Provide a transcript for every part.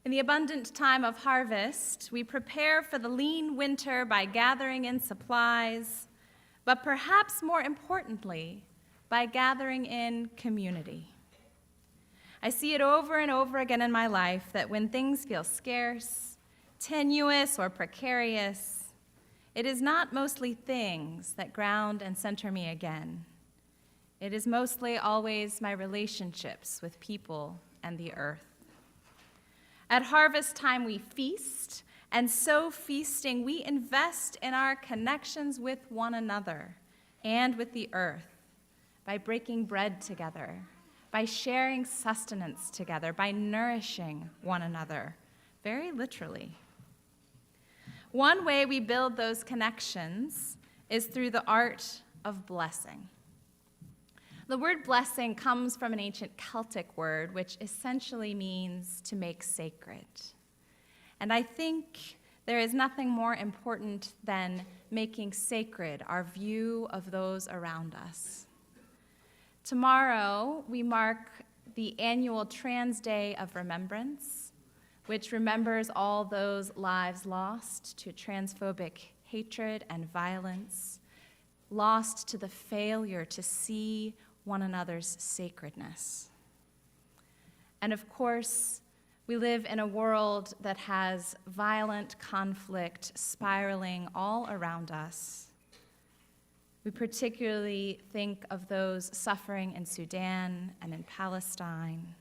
In the abundant time of harvest, we prepare for the lean winter by gathering in supplies, but perhaps more importantly, by gathering in community. I see it over and over again in my life that when things feel scarce, tenuous, or precarious, it is not mostly things that ground and center me again. It is mostly always my relationships with people and the earth. At harvest time, we feast, and so feasting, we invest in our connections with one another and with the earth by breaking bread together, by sharing sustenance together, by nourishing one another, very literally. One way we build those connections is through the art of blessing. The word blessing comes from an ancient Celtic word, which essentially means to make sacred. And I think there is nothing more important than making sacred our view of those around us. Tomorrow, we mark the annual Trans Day of Remembrance, which remembers all those lives lost to transphobic hatred and violence, lost to the failure to see one another's sacredness. And of course, we live in a world that has violent conflict spiraling all around us. We particularly think of those suffering in Sudan and in Palestine,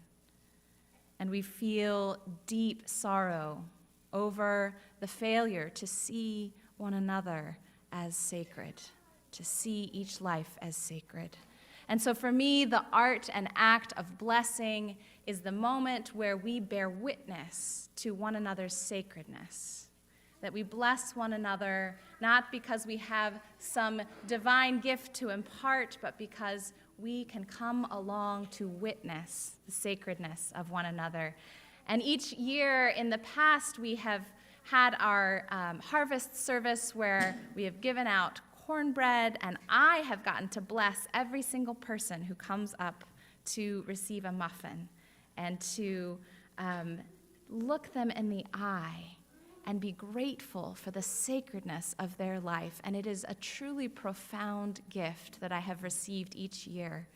and we feel deep sorrow over the failure to see one another as sacred, to see each life as sacred. And so for me, the art and act of blessing is the moment where we bear witness to one another's sacredness, that we bless one another not because we have some divine gift to impart, but because we can come along to witness the sacredness of one another. And each year in the past, we have had our harvest service where we have given out cornbread, and I have gotten to bless every single person who comes up to receive a muffin and to look them in the eye and be grateful for the sacredness of their life. And it is a truly profound gift that I have received each year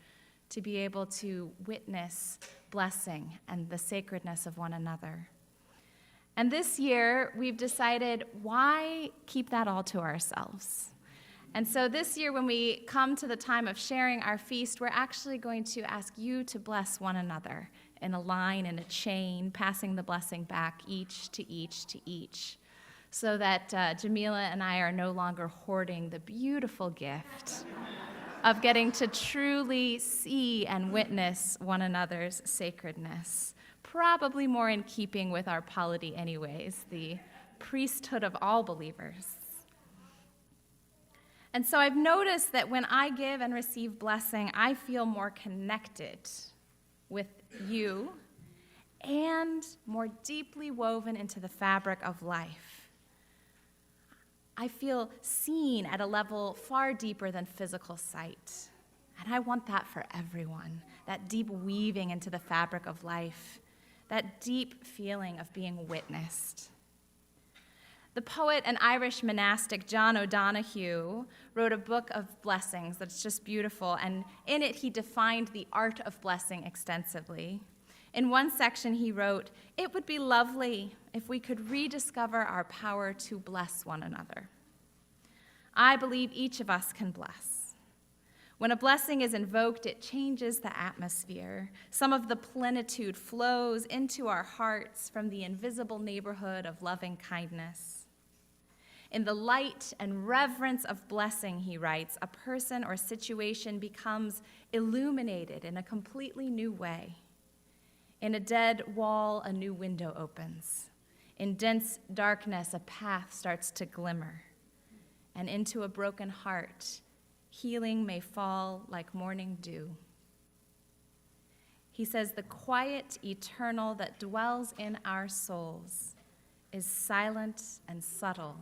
to be able to witness blessing and the sacredness of one another. And this year, we've decided, why keep that all to ourselves? And so this year, when we come to the time of sharing our feast, we're actually going to ask you to bless one another in a line, in a chain, passing the blessing back each to each to each, so that Jamila and I are no longer hoarding the beautiful gift of getting to truly see and witness one another's sacredness, probably more in keeping with our polity anyways, the priesthood of all believers. And so I've noticed that when I give and receive blessing, I feel more connected with you and more deeply woven into the fabric of life. I feel seen at a level far deeper than physical sight. And I want that for everyone, that deep weaving into the fabric of life, that deep feeling of being witnessed. The poet and Irish monastic John O'Donoghue wrote a book of blessings that's just beautiful, and in it he defined the art of blessing extensively. In one section he wrote, "It would be lovely if we could rediscover our power to bless one another. I believe each of us can bless. When a blessing is invoked, it changes the atmosphere. Some of the plenitude flows into our hearts from the invisible neighborhood of loving kindness. In the light and reverence of blessing," he writes, "a person or situation becomes illuminated in a completely new way. In a dead wall, a new window opens. In dense darkness, a path starts to glimmer. And into a broken heart, healing may fall like morning dew." He says, "The quiet, eternal that dwells in our souls is silent and subtle.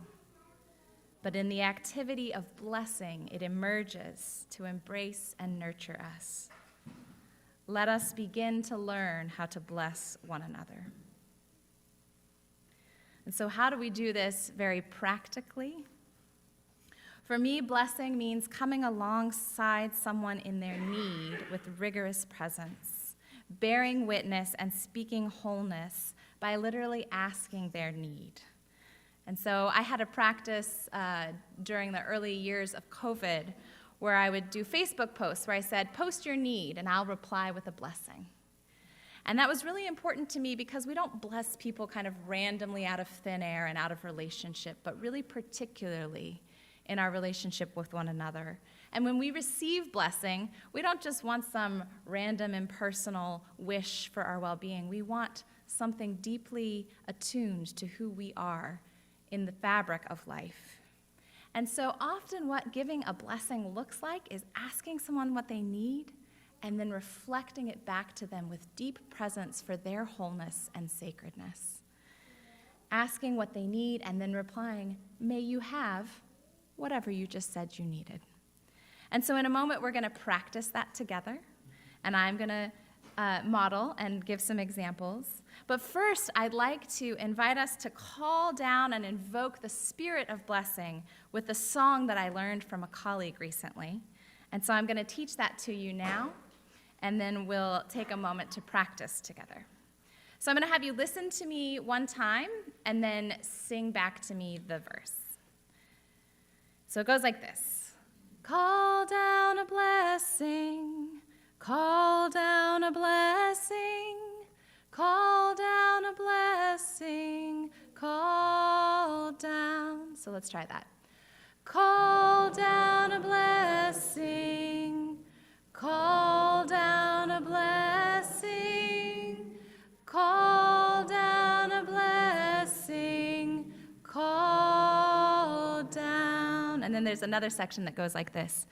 But in the activity of blessing, it emerges to embrace and nurture us. Let us begin to learn how to bless one another." And so how do we do this very practically? For me, blessing means coming alongside someone in their need with rigorous presence, bearing witness and speaking wholeness by literally asking their need. And so I had a practice during the early years of COVID where I would do Facebook posts where I said, post your need, and I'll reply with a blessing. And that was really important to me because we don't bless people kind of randomly out of thin air and out of relationship, but really particularly in our relationship with one another. And when we receive blessing, we don't just want some random impersonal wish for our well-being. We want something deeply attuned to who we are in the fabric of life. And so often what giving a blessing looks like is asking someone what they need and then reflecting it back to them with deep presence for their wholeness and sacredness. Asking what they need and then replying, may you have whatever you just said you needed. And so in a moment, we're going to practice that together, and I'm going to model and give some examples. But first, I'd like to invite us to call down and invoke the spirit of blessing with a song that I learned from a colleague recently. And so I'm going to teach that to you now, and then we'll take a moment to practice together. So I'm going to have you listen to me one time, and then sing back to me the verse. So it goes like this. Call down a blessing, call down a blessing, call down a blessing, call down. So let's try that. Call down a blessing, call down a blessing, call down a blessing, call down. And then there's another section that goes like this.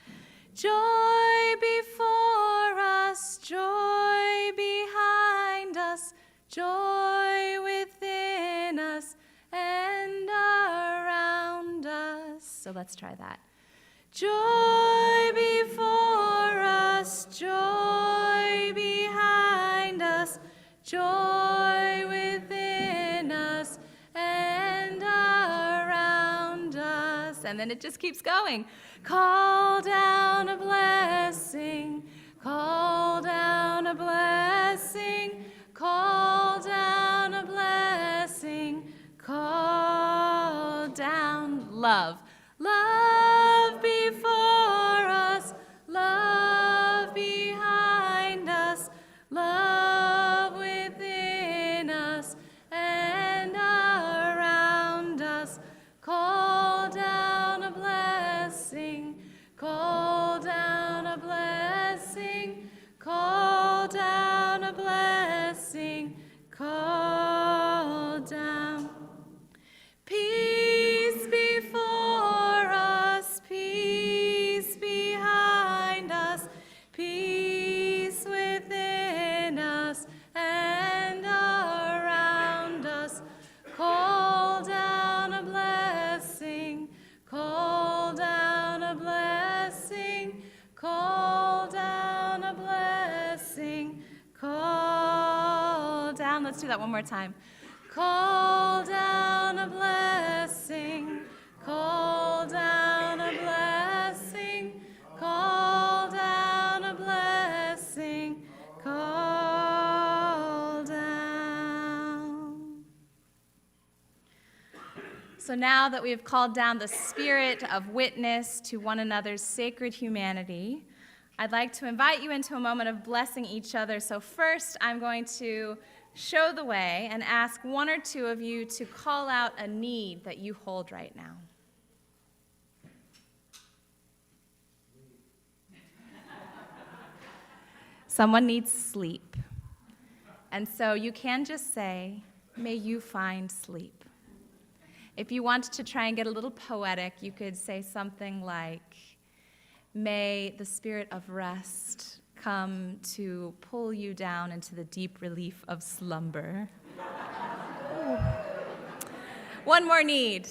Joy before us, joy behind us, joy within us and around us. So let's try that. Joy before us, joy behind us, joy within us and around us. And then it just keeps going. Call down a blessing, call down a blessing, call down a blessing, call down love. Love before us, love behind us, love within us and around us. Call down a blessing, call down a blessing, call down a blessing, call down. Peace before us, peace behind us, peace within us and around us. Call down a blessing, call down a blessing, call down a blessing, call down. Let's do that one more time. Call down a blessing, call down a blessing, call down a blessing, call down. So now that we have called down the spirit of witness to one another's sacred humanity, I'd like to invite you into a moment of blessing each other. So first, I'm going to show the way and ask one or two of you to call out a need that you hold right now. Someone needs sleep. And so you can just say, may you find sleep. If you want to try and get a little poetic, you could say something like, may the spirit of rest come to pull you down into the deep relief of slumber. One more need.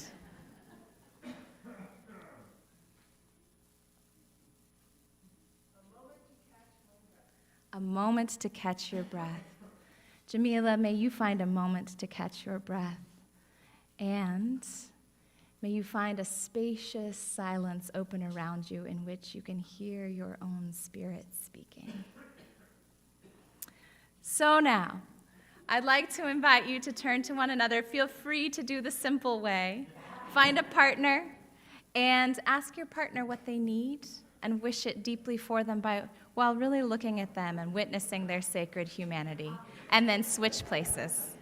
A moment to catch your breath. Jamila, may you find a moment to catch your breath. And may you find a spacious silence open around you in which you can hear your own spirit speaking. So now, I'd like to invite you to turn to one another. Feel free to do the simple way. Find a partner and ask your partner what they need and wish it deeply for them while really looking at them and witnessing their sacred humanity. And then switch places.